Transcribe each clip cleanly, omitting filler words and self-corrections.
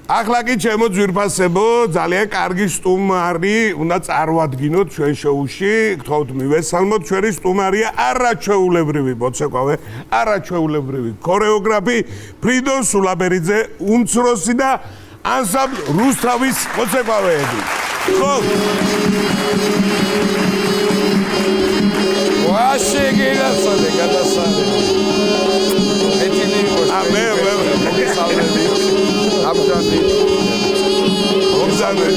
ახლა კი ჩემო ძვირფასებო, ძალიან კარგი სტუმარი უნდა წარმოადგინოთ ჩვენ შოუში. გთხოვთ მივესალმოთ, ჩვენი სტუმარია არაჩვეულებრივი მოცეკვავე, არაჩვეულებრივი ქორეოგრაფი ფრიდონ სულაბერიძე, უმცროსი და ანსამბლ რუსთავის მოცეკვავეები. ხო. ვაში გიგასალე, გადასალე. ეთილი იყოს. მე მოგესალმები. აბჯანდი. ომზანეთ.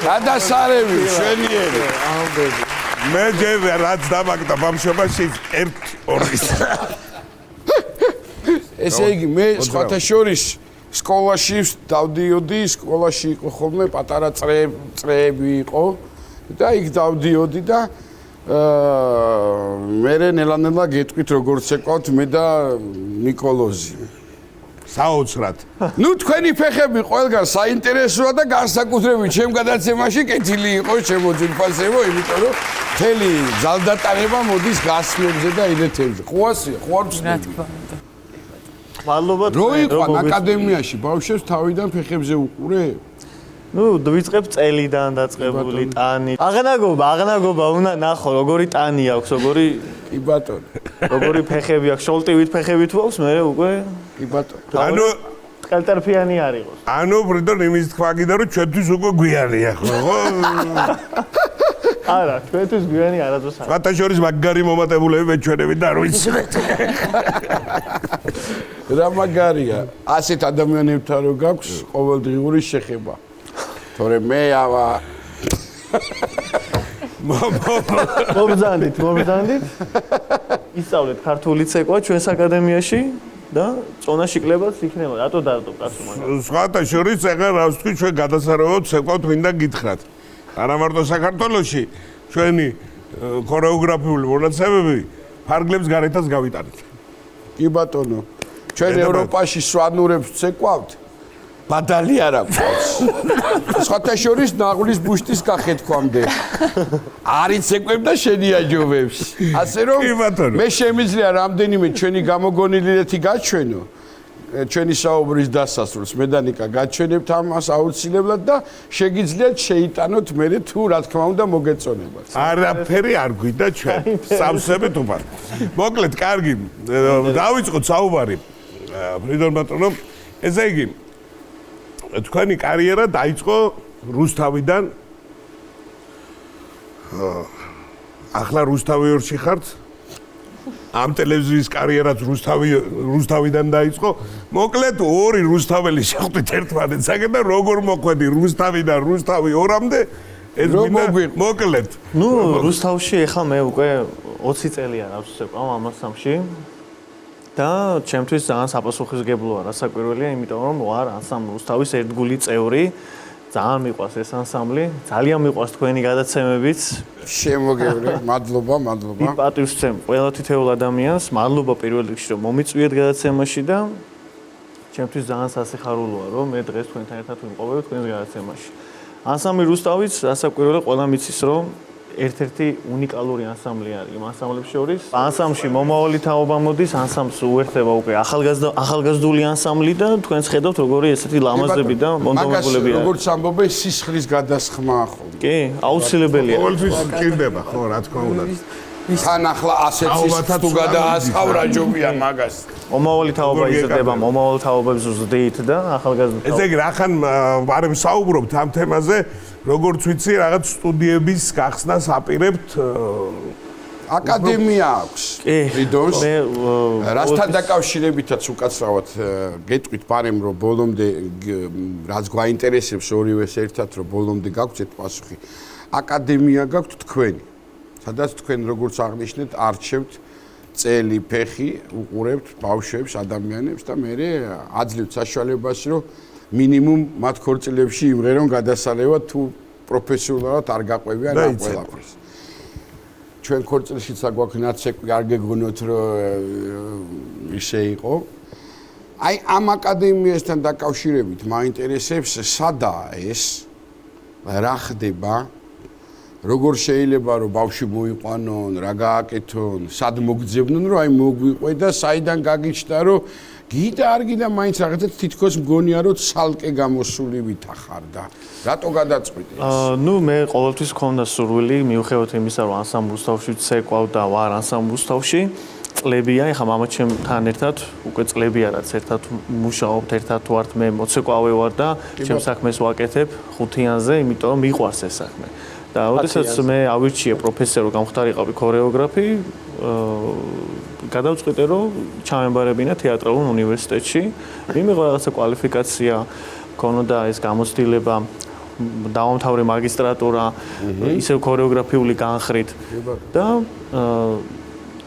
გადასალები, შვენიერი. მე ჯერ რაც დამაგდა ბავშვობაში 1-2 ესე იგი მე სხვათა შორის სკოლაში დავდიოდი, სკოლაში იყო ხოლმე პატარა წრეები იყო და იქ დავდიოდი და მე ნელა გეტყვით როგორც ეკავთ მე და ნიკოლოზი. საოცრად. ნუ თქვენი ფეხები ყველგან საინტერესოა და განსაკუთრებით ჩემ გადაცემაში კეთილი იყო ჩემო ძვირფასებო, იმიტომ რომ მთელი ძალდატანება მოდის გასმებზე და ილეთებზე. ხო ასია, ხო არ ვცდები. მადლობა. რო იყვან აკადემიაში ბავშვებს თავიდან ფეხებზე უყურე? ნუ ვიწყებ წელიდან დაწყებული ტანი. აღნაგობა უნდა ნახო, როგორი ტანი აქვს, როგორი კი ბატონო. როგორი ფეხები აქვს, შოლტივით ფეხებით ვაქვს, მე უკვე კი ბატონო. ანუ კალტარფიანი არ იყოს. ანუ ფრიდონ იმის თქვა კიდე რომ ჩვენთვის უკვე გვიანია ხო? არა, ჩვენთვის გვიანი არასდროს არა. სხვათა შორის მაგარი მომატებულები მეჩვენებით და არ ვიცით. რა მაგარია. ასეთ ადამიანებთან რო გაქვს ყოველდღიური შეხება. თორემ მე ავა მომბრძანდით. ისწავლეთ ქართული ცეკვა ჩვენს აკადემიაში და წონაში კლებაც იქნება. რატო დარდო კაცო მაგას? სხვათა შორის ეხლა რა ვთქვი, ჩვენ გადასარევად ცეკვავთ მინდა გითხრათ. არა მარტო საქართველოში ჩვენი ქორეოგრაფიული მონაცემები ფარგლებს გარეთაც გავიტანეთ. კი ბატონო. ჩვენ ევროპაში სვანურებს ცეკვავთ. ბადალი არ აქვს. სხვათა შორის ნაღლის ბუშტის კახეთქვამდე. არის ცეკვებ და შენიაჯობებს. ასე რომ მე შემიძლია რამდენიმე ჩვენი გამოგონილეთი გაჩვენო. ჩვენი საუბრის დასასრულს მე და ნიკა გაჩვენებთ ამას აუცილებლად და შეგიძლიათ შეიტანოთ მე თუ რა თქმა უნდა მოგეწონებათ. არაფერი არ გვინდა ჩვენ. სამსებით უბრალოდ. მოკლედ, კარგი. დავიწყოთ საუბარი. ფრიდონ ბატონო, ესე იგი თქვენი კარიერა დაიწყო რუსთავიდან. ახლა რუსთავიორში ხართ? ამ ტელევიზიის კარიერაც რუსთავიდან დაიწყო. მოკლედ ორი რუსთაველი შეხვდით ერთმანეთსაგან და როგორ მოხვედი რუსთავიდან რუსთავი 2-მდე? ეს მოკლედ. ნუ რუსთავში ახლა მე უკვე 20 წელია რავს ვსეკვავ ამასამში. და ჩემთვის ძალიან საპასუხისმგებლოა რასაკვირველია, იმიტომ რომ ვარ ანსამბლ რუსთავის ერთგული წევრი. ძალიან მიყვარს ეს ანსამბლი, ძალიან მიყვარს თქვენი გადაცემებიც. შემოგევლე, მადლობა. პატივს ვცემ ყველა თითოეულ ადამიანს, მადლობა პირველ რიგში რომ მომიწვიეთ გადაცემაში და ჩემთვის ძალიან სასიხარულოა რომ მე დღეს თქვენთან ერთად ვიმყოფებ თქვენს გადაცემაში. ანსამბლი რუსთავიც რასაკვირველია ყველა მიცის რომ ერთ-ერთი უნიკალური ანსამბლი არის იმ ანსამბლებს შორის. ანსამბლში მომავალი თაობა მოდის, ანსამბლს უერთდება უკვე ახალგაზრდული ანსამბლი და თქვენს ხედავთ როგორი ესეთი ლამაზები და მონდომებულები არის. როგორც ამბობენ სისხლის გადასხმაა ხოლმე. კი, აუცილებელია. ყოველთვის გჭირდება, ხო, რა თქმა უნდა. თან ახლა ასეთ სისხლს თუ გადაასხავ რა ჯობია მაგას. მომავალი თაობა იზრდება, მომავალ თაობებს ვზრდით და ახალგაზრდა. ესე იგი, რახან არ ვსაუბრობთ ამ თემაზე, როგორც ვიცი, რაღაც სტუდიების გახსნას აპირებთ. აკადემია აქვს. ფრიდონს. რასთან დაკავშირებითაც უკაცრავად გეტყვით ბარემ რომ ბოლომდე რაც გვაინტერესებს ორივეს ერთად რომ ბოლომდე გაგვცეთ პასუხი. აკადემია გაქვთ თქვენი. სადაც თქვენ როგორც აღნიშნეთ არჩევთ წელი, ფეხი, უყურებთ ბავშვებს, ადამიანებს და მე აძლევთ საშუალებას რომ მინიმუმ მათ ქორწილებში იმღერონ გადასალევა თუ პროფესიონალად არ გაყვებიან ამ ყველაფერს. ჩვენ ქორწილშიც აგვაქვს ცეკვი, არ გეგონოთ რომ ისე იყო. აი ამ აკადემიასთან დაკავშირებით მაინტერესებს სადაა ეს, რა ხდება როგორ შეიძლება რომ ბავშვი მოიყვანონ, რა გააკეთონ, სად მოგძებნონ, რომ აი მოგვიყვე და საიდან გაგიჩნდა, რომ გიდა არ გიდა მაინც რაღაცა თითქოს მგონია რომ ცალკე გამოსული ვითახარ და რატო გადაწყვიტე? ნუ მე ყოველთვის მქონდა სურვილი მიუხედავად იმისა რომ ანსამბლ რუსთავში ცეკვავ და ვარ ანსამბლ რუსთავში წლებია, ეხლა მამაჩემთან ერთად უკვე წლებია რაც ერთად მუშაობთ, ერთად ვართ, მე მოცეკვავე ვარ და ჩემს საქმეს ვაკეთებ ხუთიანზე, იმიტომ რომ მიყვარს ეს საქმე. და ოდესაც მე ავირჩიე პროფესორო გამხდარიყავი ქორეოგრაფი, გადავწყვიტე რომ ჩამემბარებინა თეატრალურ უნივერსიტეტში, მიმიღო რაღაცა კვალიფიკაცია, მქონოდა ეს გამოცდილება, დავამთავრე მაგისტრატურა, ისევ ქორეოგრაფიული განხრით და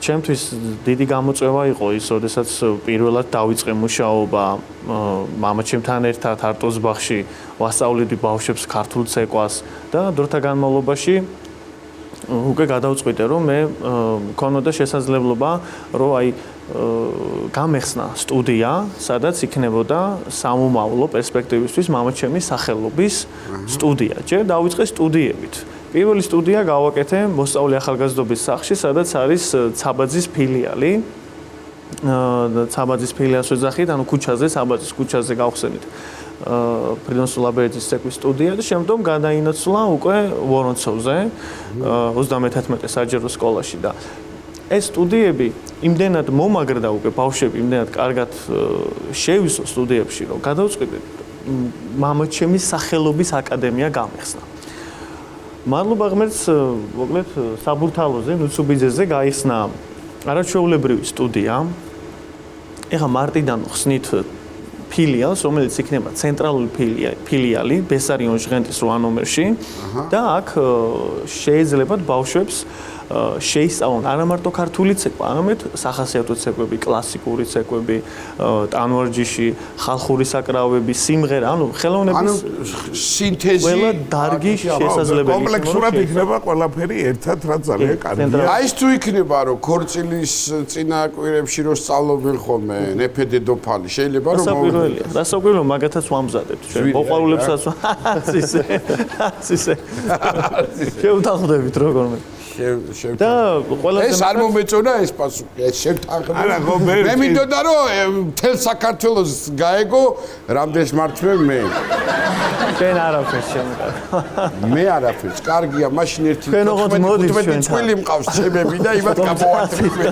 ჩემთვის დიდი გამოწვევა იყო ის, ოდესაც პირველად დავიწყე მუშაობა მამაჩემთან ერთად არტოზბახში, ვასწავლედი ბავშვებს ქართულ ცეკვას და დროთა განმავლობაში უკვე გადავწყვიტე, რომ მე მქონოდა შესაძლებლობა, რომ აი გამეხსნა სტუდია, სადაც იქნებოდა სამომავლო პერსპექტივისთვის მამაჩემის სახელობის სტუდია. ჯერ დავიწყე სტუდიებით. პირველი სტუდია გავაკეთე მოსწავლე ახალგაზრდობის სახლში, სადაც არის ცაბაძის ფილიალი. ცაბაძის ფილიალს ვეძახით, ანუ ქუჩაზე, ცაბაძის ქუჩაზე გავხსენით. ფრიდონ სულაბერეთის ცეკვის სტუდია და შემდგომ გადაინაცვლა უკვე ვორონცოვზე 31 საჯარო სკოლაში და ეს სტუდიები იმდენად მომაგრდა უკვე ბავშვები იმდენად კარგად შევისო სტუდიებში, რომ გადავწყვიტე მამაჩემის სახელობის აკადემია გამეხსნა. მადლობა ღმერთს, მოკლედ საბურთალოზე, ნუცუბიძეზე გაიხსნა არაჩვეულებრივი სტუდია. ეხლა მარტიდან ხსნით ფილიალს, რომელიც იქნება ცენტრალური ფილიალი ბესარიონ ჟღენტის 8 ნომერში და აქ შეიძლებათ ბავშვებს შეისწავლონ არა მარტო ქართული ცეკვა, არამედ სახასიათო ცეკვები, კლასიკური ცეკვები, ტანვარჯიში, ხალხური sakravები, სიმღერა, ანუ ხელოვნების სინთეზი, ყველა დარგი შესაძლებელი. კომპლექსურად იქნება ყველაფერი ერთად, რაც ძალიან კარგია. აი ეს თუ იქნება, რომ ქორწილის წინა კვირებში რო სწავლობენ ხოლმე ნეფე დედოფალი, შეიძლება რომ მოსაკვირველია. დასაკვირველია, მაგათაც ვამზადებთ ჩვენ. მოყვარულებსაც ისე. შევთანხმდებით როგორმე. და ეს არ მომეწონა ეს პასუხი, ეს შევთანხმდები. მე მინდოდა რომ მთელ საქართველოს გაეგო რამდენს მართვე მე. ჩვენ არაფერს შემოგა. მე არაფერს, კარგია, მაშინ ერთი 15 წვილი მყავს ჩემები და იმათ გამოვარდნები.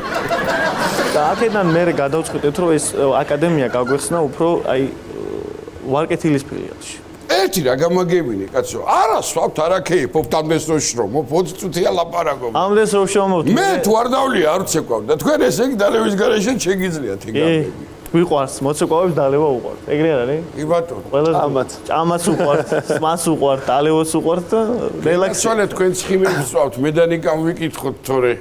და აქედან მე გადავწყვიტეთ რომ ეს აკადემია გაგვეხსნა უფრო აი ვარკეთილის ფილიალში. ერთი რა გამაგებინე, კაცო. არა, სხვაქვთ არაქეიფობ ამდენს რო შრომო, 20 წუთია ლაპარაკობ. ამდენს რო შრომობთ. მე თუ არ დავლია, არ ვცეკვავ და თქვენ ესე იგი დალევის გარეშე შეგიძლიათ იგავები. ვიყვარს, მოცეკვავებს დალევა უყვართ. ეგრე არ არის? კი ბატონო. ყველას ჭამაც უყვართ, სმას უყვართ, დალევას უყვართ და რელაქსი. სულ თქვენ ცხიმებს ვსვავთ, მე და ნიკამ ვიკითხოთ თორე.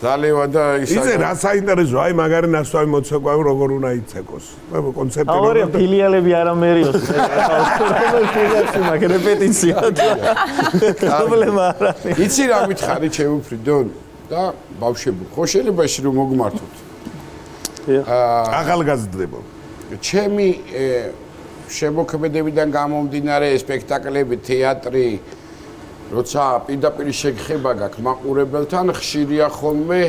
დალევა და ისა. ისე რა საინტერესოა, აი მაგარი ნასვავი მოცეკვავი როგორ უნდა იცეკოს. მე კონცერტი როგორ არის ფილიალები არ ამერიოს. ფილიალში მაგ რეპეტიცია. პრობლემა არ არის. იცი რა მითხარი ჩემო ფრიდონ და ბავშვები, ხო შეიძლება ის რომ მოგმართოთ. ახალგაზრდებო. ჩემი შემოქმედებიდან გამომდინარე სპექტაკლები, თეატრი როცა პირდაპირ შეგხება გაქვს მაყურებელთან, ხშირია ხოლმე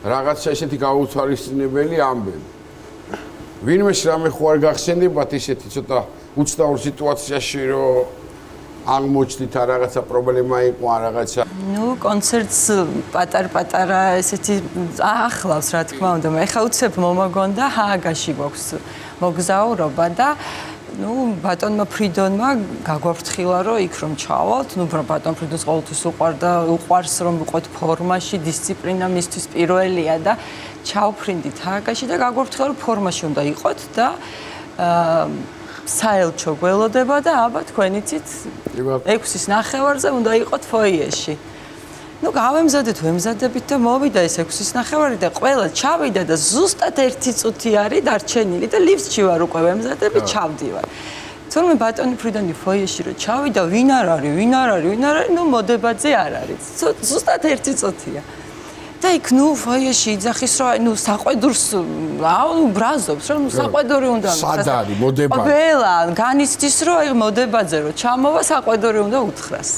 რაღაცა ესეთი გაუცვალისწინებელი ამბები. ვინმეს რამე ხო არ გახსენდებათ ისეთი ცოტა უცნაურ სიტუაციაში, რომ აღმოჩნდით რაღაცა პრობლემა იყო, რაღაცა. ნუ კონცერტს პატარ-პატარა ესეთი ახლავს, რა თქმა უნდა. მე ხა უცებ მომაგონდა ჰააგაში გვაქვს მოგზაურობა და ნუ ბატონმა ფრიდონმა გაგვაფრთხილა რომ იქ რომ ჩავალთ, ნუ ბატონ ფრიდონს ყოველთვის უყვარს რომ ვიყოთ ფორმაში, დისციპლინა მისთვის პირველია და ჩავფრინდით ჰააგაში და გაგვაფრთხილა რომ ფორმაში უნდა იყოთ და საელჩო გველოდება და აბა თქვენ იცით 6-ის ნახევარზე უნდა იყოთ ფოიეში. ნუ გავემზადეთ, ვემზადებით და მოვიდა ეს 6-ის ნახევარი და ყველა ჩავიდა და ზუსტად 1 წუთი არის დარჩენილი და ლიფტში ვარ უკვე ვემზადებით, ჩავდივარ. თორემ ბატონი ფრიდონი ფოიეში რომ ჩავიდა, ვინ არ არის, ნუ მოდებაძე არ არის. ზუსტად 1 წუთია. და იქ ნუ ფოიეში იძახის რომ ნუ საყვედურს ბრაზობს რომ ნუ საყვედური უნდა სად არის მოდებაძე? ყველა განიცდის რომ აი მოდებაძე რომ ჩამოვა საყვედური უნდა უთხრას.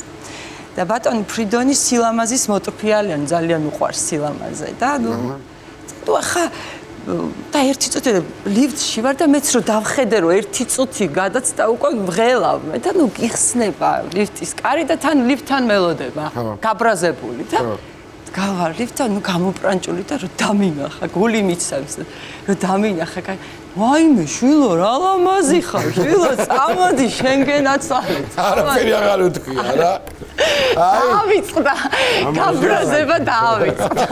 და ბატონი ფრიდონი სილამაზის მოტრფიალიანი ძალიან უყვარს სილამაზე და ნუ ახლა და ერთი წუთი ლიფტში ვარ და მეც რომ დავხედე რომ ერთი წუთი გადაცდა უკვე ვღელავ მე და ნუ გიხსნება ლიფტის კარი და თან ლიფტთან მელოდება გაბრაზებული და გავარ ლიფტთან ნუ გამოპრანჭული და რომ დამინახა გული მიცემს რომ დამინახა ვაიმე შვილო რა ლამაზი ხარ შვილო წამოდი შენგენაც აღეთ არაფერი აღარ უთქვია რა დავიწყდა გაბრაზება დავიწყდა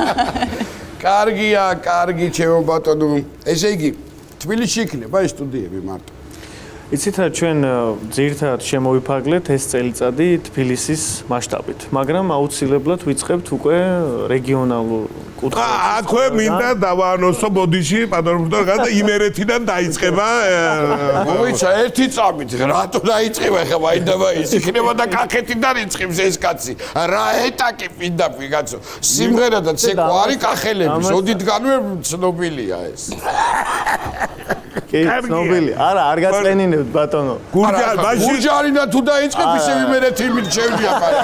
კარგია, კარგი ჩემო ბატონო. ესე იგი, თბილისში იქნება ეს სტუდიები მარტო. იცით რა ჩვენ ძირითადად შემოვიფარგლეთ ეს წელიწადი თბილისის მასშტაბით, მაგრამ აუცილებლად ვიწყებთ უკვე რეგიონალურ კუთხეებში. აქვე მინდა დავაანონსო ბოდიში პატრონო და იმერეთიდან დაიწყება. მოიცა ერთი წამით, რატო დაიწყება ხა ვაიდაბა ის იქნება და კახეთიდან იწყებს ეს კაცი. რა ეტაკი პირდაპირ კაცო. სიმღერადაც ეკო არის კახელების, ოდითგანვე ცნობილია ეს. კი, ცნობილი. არა, არ გაწყენინებთ ბატონო. გურჯალინა თუ დაიწყებ ისე იმერეთი მირჩევია ხარა.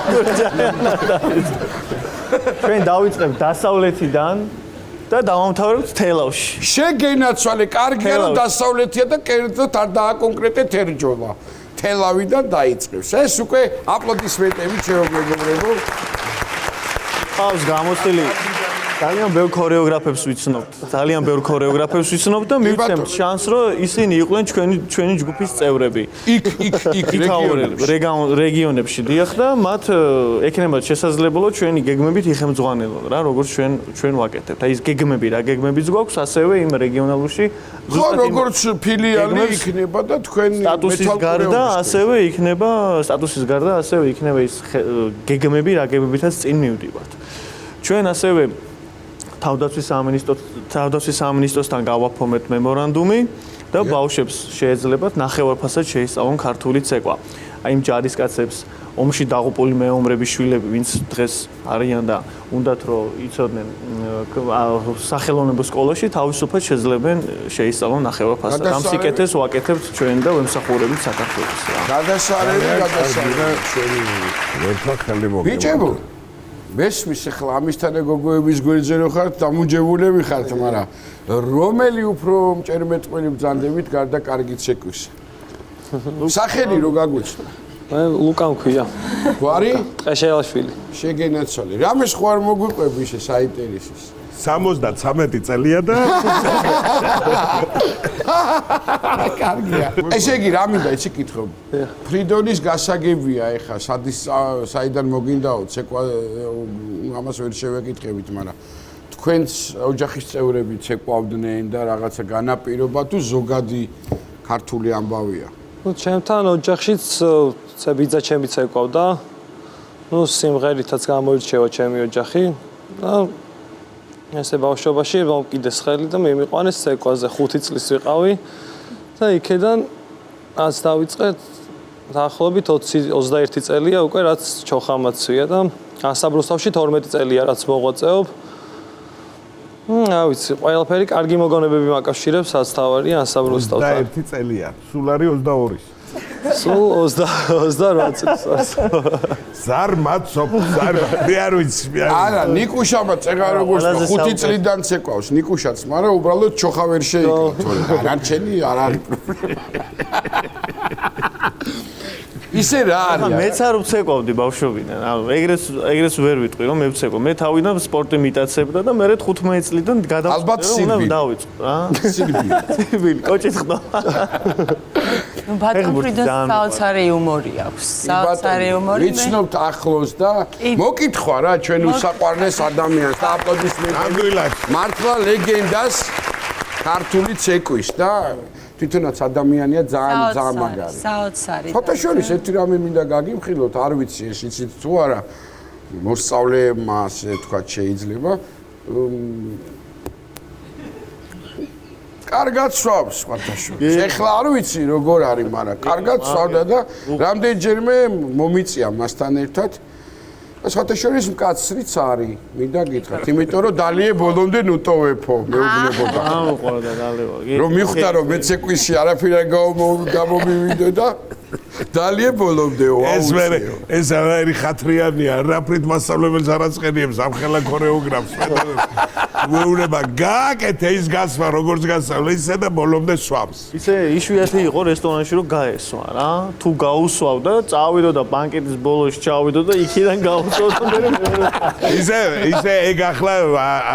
ჩვენ დავიწყებთ დასავლეთიდან და დავამთავრებთ თელავში. შეგენაცვალე, კარგია რომ დასავლეთია და კერძოდ არ დააკონკრეტეთ ერჯოლა. თელავიდან დაიწყებს. ეს უკვე აპლოდისმენტები შეგვეგობრებო. ყავს გამოცდილი ძალიან ბევრ ქორეოგრაფებს ვიცნობთ. ძალიან ბევრ ქორეოგრაფებს ვიცნობთ და მივცემთ შანსს რომ ისინი იყვნენ ჩვენი ჯგუფის წევრები. იქ რეგიონებში დიახ და მათ ექნებათ შესაძლებლობა ჩვენი გეგმებით იხემძღვანელონ რა როგორც ჩვენ ვაკეთებთ. აი ეს გეგმები რა გეგმებიც გვაქვს ასევე იმ რეგიონალურში ხო როგორც ფილიალი იქნება და თქვენი სტატუსის გარდა ასევე იქნება ის გეგმები რა გეგმებითაც წინ მივდივართ. ჩვენ ასევე თავდაცვის სამინისტროსთან გავაფორმეთ მემორანდუმი და ბავშვებს შეეძლებათ ნახევარფასად შეისწავლონ ქართული ცეკვა. აი იმ ჯარისკაცებს, ომში დაღუპული მეომრების შვილები, ვინც დღეს არიან და უნდათ რომ იცოდნენ სახელოვნებო სკოლაში, თავისუფლად შეძლებენ შეისწავლონ ნახევარფასად. ამ სიკეთეს ვაკეთებთ ჩვენ და ვემსახურებით საქართველოს. გადასარევი ჩვენი ერთმა ხელი მოგება. ბიჭებო მესმის ახლა ამისთან გოგოების გვერდზე რო ხართ დამუჯებულები ხართ, მაგრამ რომელი უფრო მჭერმეტყველი ბრძანდებით გარდა კარგი ცეკვის? სახელი რო გაგვიცნო. მე ლუკა მქვია. გვარი? ტყეშელაშვილი. შეგენაცვალე. რამეს ხო არ მოგვიყვები ისე საინტერესოს? 73 წელია და კარგია. ესე იგი რა მინდა იცი კითხო. ფრიდონის გასაგებია ეხა საიდან მოგინდაო ცეკვა ამას ვერ შევეკითხებით, მაგრამ თქვენს ოჯახის წევრები ცეკვავდნენ და რაღაცა განაპირობა თუ ზოგადი ქართული ამბავია? ნუ ჩემთან ოჯახშიც ბიძა ჩემი ცეკვავდა. ნუ სიმღერითაც გამოირჩევა ჩემი ოჯახი და ესე ბავშვობაში მომკიდეს ხელი და მიმიყვანეს ცეკვაზე 5 წლის ვიყავი და იქედან რაც დავიწყეთ დაახლოებით 21 წელია უკვე რაც ჩოხამაცვია და ასაბროსთავში 12 წელია რაც მოღვაწეობ. რა ვიცი, ყველაფერი კარგი მოგონებები მაკავშირებს ასთავარია ასაბროსთავთან. 21 წელია, სულ არის 22-ის. სულ 28 წელს. ზარმაცობ, მე არ ვიცი, მე არ ვიცი. არა, ნიკუშამა წეგა როგორც 5 წლიდან ცეკვავს, ნიკუშაც, მაგრამ უბრალოდ ჩოხა ვერ შეიკრა, თორე არჩენი არ არის. ისე რა არის? მეც არ ვცეკვავდი ბავშვობიდან. ეგრეს ვერ ვიტყვი რომ მე ვცეკვავ. მე თავიდან სპორტი მიტაცებდა და მე 15 წლიდან გადავწყვეტე რომ უნდა დავიწყო, რა. სირბილი, კოჭის ხდა. ნუ ბატონ ფრიდონს საოცარი იუმორი აქვს. საოცარი იუმორი. ვიცნობთ ახლოს და მოკითხვა რა ჩვენ უსაყვარლეს ადამიანს და აპლოდისმენტები მართლა ლეგენდას ქართული ცეკვის და თვითონაც ადამიანია ძალიან მაგარი. საოცარი. ფოტოშორის ერთი რამე მინდა გაგიმხილოთ, არ ვიცი ეს იცით თუ არა. მოსწავლეებმა ასე თქვა შეიძლება. კარგად სვავს ფოტოშორის. ეხლა არ ვიცი როგორ არის, მაგრამ კარგად სვავდა და რამდენჯერმე მომიწია მასთან ერთად. ფოტოშორის მკაცრიც არის, მინდა გითხრათ, იმიტომ რომ დალიე ბოლომდე ნუტოვებო, მეუბნებოდა. ამოყვა და დალევა. რომ მიხვდა რომ მე ცეკვისში არაფერი არ გამომივიდე და დალია ბოლომდე ეს მე ეს არის ხათრიანია რაფრით მასწავლებელს არ აწყენიებს ამხელა ქორეოგრაფს მეუბნება გააკეთე ის გასვლა როგორც გასწავლე ისე და ბოლომდე სვამს ისე იშვიათი იყო რესტორანში რომ გაესვა რა თუ გაუსვავ და წავიდო და ბანკეტის ბოლოში ჩავიდო და იქიდან გავუსვავ ისე ეგ ახლა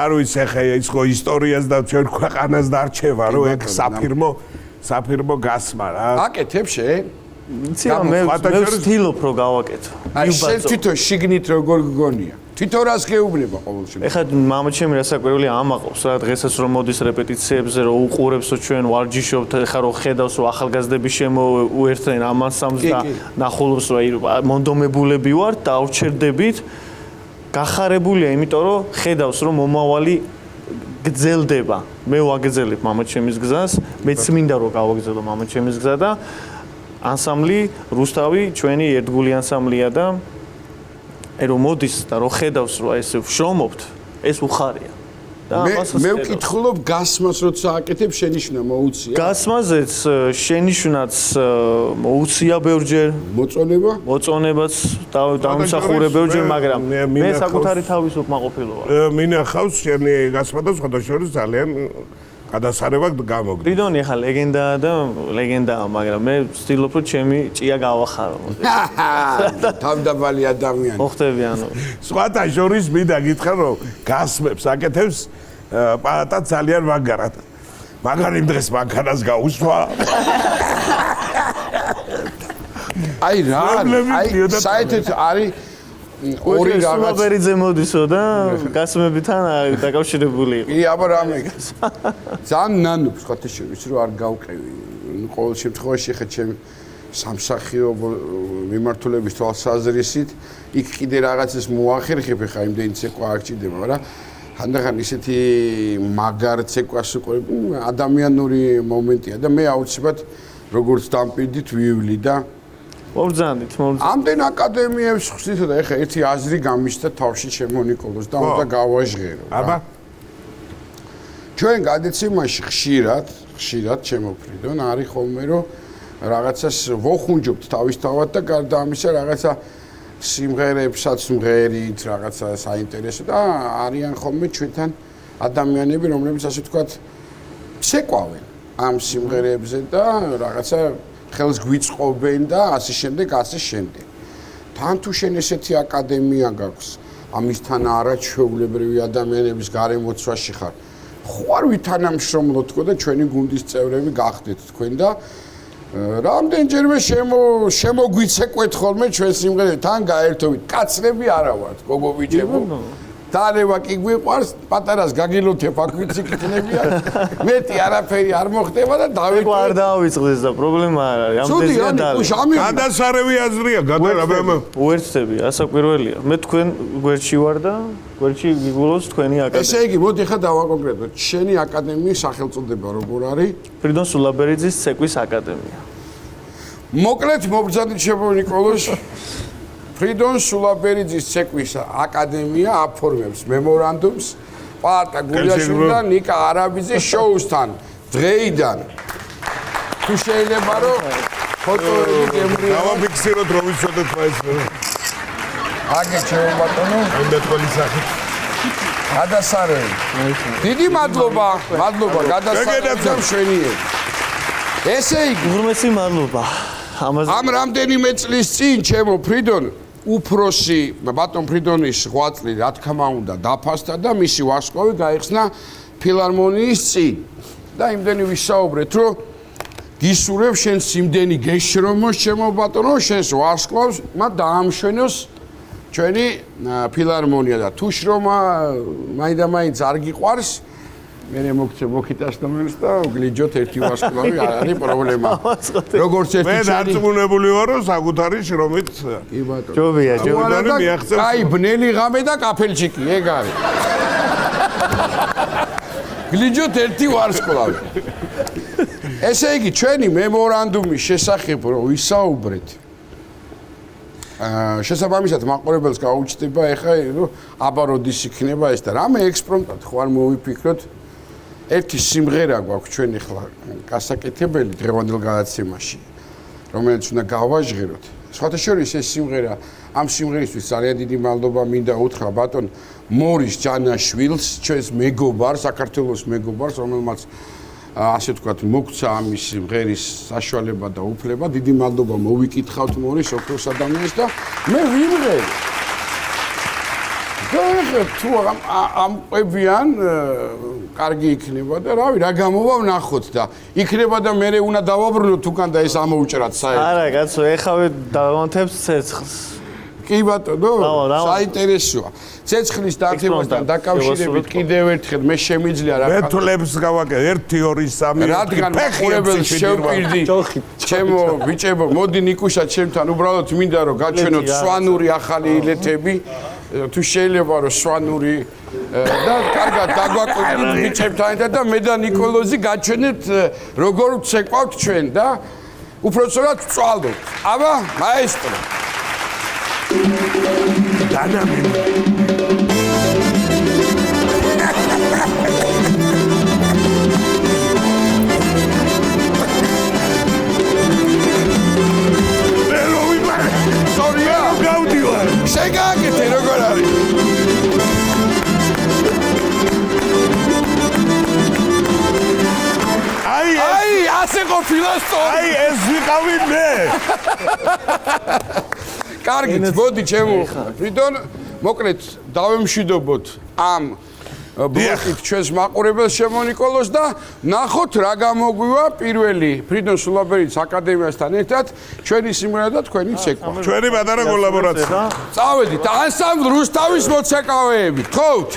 არ ვიცი ხე ის ხო ისტორიას და ჩვენ ქვეყანას დარჩება რომ ეგ საფირმო გასმა რა აკეთებ შე იცი მე ვცდილობ რომ გავაკეთო აი შენ თვითონ შიგნით როგორ გგონია თვითონ რას გეუბნება ყოველ შემთხვევაში ეხლა მამაჩემი რასაკვირველი ამაყობს რა დღესაც რომ მოდის რეპეტიციებზე რომ უყურებსო ჩვენ ვარჯიშობთ ეხლა რომ ხედავს რომ ახალგაზრდები შემოუერთდნენ ამასამს და ნახულობს რომ მონდომებულები ვართ და ავრჩერდებით გახარებულია იმიტომ რომ ხედავს რომ მომავალი გძელდება მე ვაგძელებ მამაჩემის გზას მეც მინდა რომ გავაგზავნო მამაჩემის გზა და ანსამბლი რუსთავი ჩვენი ერთგული ანსამბლია და რომ მოდის და რომ ხედავს რომ ესე ვშრომობთ ეს უხარია და ამასაც მე ვკითხულობ გასმას როცა აკეთებ შენიშვნა მოუწია გასმაზეც შენიშვნაც მოუწია ბევრჯერ მოწონებაც დამსახურე ბევრჯერ მაგრამ მე საკუთარი თავის უკმაყოფილოა მინახავს შენი გასმა და სხვადასხვა შორის ძალიან გადასარება გამოგდი. ფრიდონი ახლა ლეგენდაა და ლეგენდაა, მაგრამ მე ვცდილობ რომ ჩემი ჭია გავახარო. თავდაბალი ადამიანი. მოხდები ანუ. სხვათა შორის მინდა გითხრა რომ გასმებს აკეთებს პატა ძალიან მაგარად. მაგარი დღეს მანქანას გაუსვა. აი რა, აი საერთოდ არის ორი რაღაც სულაბერიძე მოდისო და გასმებთან დაკავშირებული იყო. კი, აბა რამე. ძალიან ნანობს ხოთი ის რომ არ გავყევი. ყოველ შემთხვევაში ხა ჩემ სამსახიობ მიმართულების თვალსაზრისით იქ კიდე რაღაცას მოახერხებ ხა იმდენი ცეკვა არ ჭირდება, მაგრამ ხანდახან ისეთი მაგარ ცეკვას უკვე ადამიანური მომენტია და მე აუცილებლად როგორც დამპირდით ვივლი და მოვძანდით. ამდენ აკადემიებს ხსნით და ეხა ერთი აზრი გამიშთა თავში შემონიკოლოს და უნდა გავაჟღერო. აბა ჩვენ გადაცემაში ხშირად ჩემოფრიდონ არის ხოლმე რომ რაღაცას ვოხუნჯობთ თავისთავად და გარდა ამისა რაღაცა სიმღერებსაც მღერით რაღაცა საინტერესო და არიან ხოლმე ჩვენთან ადამიანები რომლებიც ასე ვთქვათ ცეკვავენ ამ სიმღერებზე და რაღაცა ხელს გვიწყობენ და ასე შემდეგ. თან თუ შენ ესეთი აკადემია გაქვს, ამისთან არაჩვეულებრივი ადამიანების გარემოცვაში ხარ. ხوار ვითანამშრომლო თქო და ჩვენი გუნდის წევრები გახდეთ თქვენ და რამდენჯერმე შემოგვიცეკვეთ ხოლმე ჩვენ სიმღერები თან გაერთობით. კაცები არა ვართ, გოგობიჭებო. დარევა კი გვიყვარს, პატარას გაგილოთებ აქ ვიცი კითხნებიან. მეტი არაფერი არ მოხდება და დავიწყო. არ დავიწყდეს და პრობლემა არ არის. ამდენზეა დალი. გადასარევი აზრია, გადარაბემ. უერთდები, ასაკვირველია. მე თქვენ გვერდში ვარ და გვერდში გიგულოს თქვენი აკადემია. ესე იგი, მოდი ხა დავაკონკრეტოთ. შენი აკადემიის სახელწოდება როგორ არის? ფრიდონ სულაბერიძის ცეკვის აკადემია. მოკლედ მობრძანდით შემონიკოლოს ფრიდონ სულაბერიძის ცეკვის აკადემია აფორმებს მემორანდუმს პარტა გულიაშვილი და ნიკა არაბიძის შოუსთან დღეიდან თუ შეიძლება რომ ფოტოები გემრიო გავაფიქსიროთ რომ ვიცოდეთ ეს აგე ჩემო ბატონო უნდა თქვენი სახით გადასარევი დიდი მადლობა გადასარევი და მშვენიერი ესე იგი უღრმესი მადლობა ამ რამდენიმე წლის წინ ჩემო ფრიდონ უფროსი ბატონ ფრიდონის ღვაწლი რა თქმა უნდა დაფასდა და მისი ვარსკვლავი გაიხსნა ფილარმონიის წინ და იმდენი ვისაუბრეთ რომ გისურვებ შენს იმდენი გეშრომოს ჩემო ბატონო შენს ვარსკვლავს მათ დაამშვენოს ჩვენი ფილარმონია და თუ შრომა მაინდა-მაინც არ გიყვარს მე მოგხიტასდომებს და გლიჯოთ ერთი ვარსკვლავი არ არის პრობლემა. როგორც ერთი მე დარწმუნებული ვარ რომ საკუთარი შრომით კი ბატონო. ჯობია. აი ბნელი ღამე და კაფელჩიკი ეგ არის. გლიჯოთ ერთი ვარსკვლავი. ესე იგი ჩვენი მემორანდუმის შესახებ რომ ვისაუბრეთ. შესაბამისად მაყურებელს გაუჩნდება ეხა რომ აბა როდის იქნება ეს და რამე ექსპრომტად ხوار მოვიფიქროთ ერთი სიმღერა გვაქვს ჩვენ ახლა გასაკეთებელი დღევანდელ გადაცემაში. რომელიც უნდა გავაჟღეროთ. სხვათა შორის ეს სიმღერა ამ სიმღერისთვის ძალიან დიდი მადლობა მინდა უთხრა ბატონ მორის ჯანაშვილს, ჩვენს მეგობარს, საქართველოს მეგობარს, რომელმაც ასე ვთქვათ, მოგცა ამის სიმღერის საშუალება და უფლება. დიდი მადლობა მოვიკითხავთ მორის ოქროს ადამიანს და მე ვიმღერ. თუ ამ ყვებიან, კარგი იქნება და რავი, რა გამოვა ვნახოთ და იქნება და მე უნდა დავაბრუნოთ უკან და ეს ამოუჭრათ საერთოდ. არა, კაცო, ეხავე დავანთებს ცეცხლს. კი ბატონო, საინტერესოა. ცეცხლის დაგებასთან დაკავშირებით კიდევ ერთხელ მე შემიძლია რა მეთლებს გავაკე 1 2 3 რადგან მაყურებელს შევპირდი ჩემო ბიჭებო მოდი ნიკუშა ჩემთან უბრალოდ მინდა რომ გაჩვენოთ სვანური ახალი ილეთები თუ შეიძლება რომ სვანური და კარგად დაგვაკვირდით ბიჭებთან და მე და ნიკოლოზი გაჩვენეთ როგორ ვცეკვავთ ჩვენ და უпростоრად ვწვალოთ აბა მაესტრო დანამი შეგაკეთე როგორ არის აი ასე ყოფილა სწორი აი ეს ვიყავი მე კარგით მოდი ჩემო ფრიდონ მოკლედ დავემშვიდობოთ ამ ბლოკით ჩვენს მაყურებელს შემონიკოლოს და ნახოთ რა გამოგვივა პირველი ფრიდონ სულაბერის აკადემიასთან ერთად ჩვენი სიმღერა და თქვენი ცეკვა ჩვენი პატარა კოლაბორაცია წავედით ანსამბლ რუსთავის მოცეკვავეები თხოვთ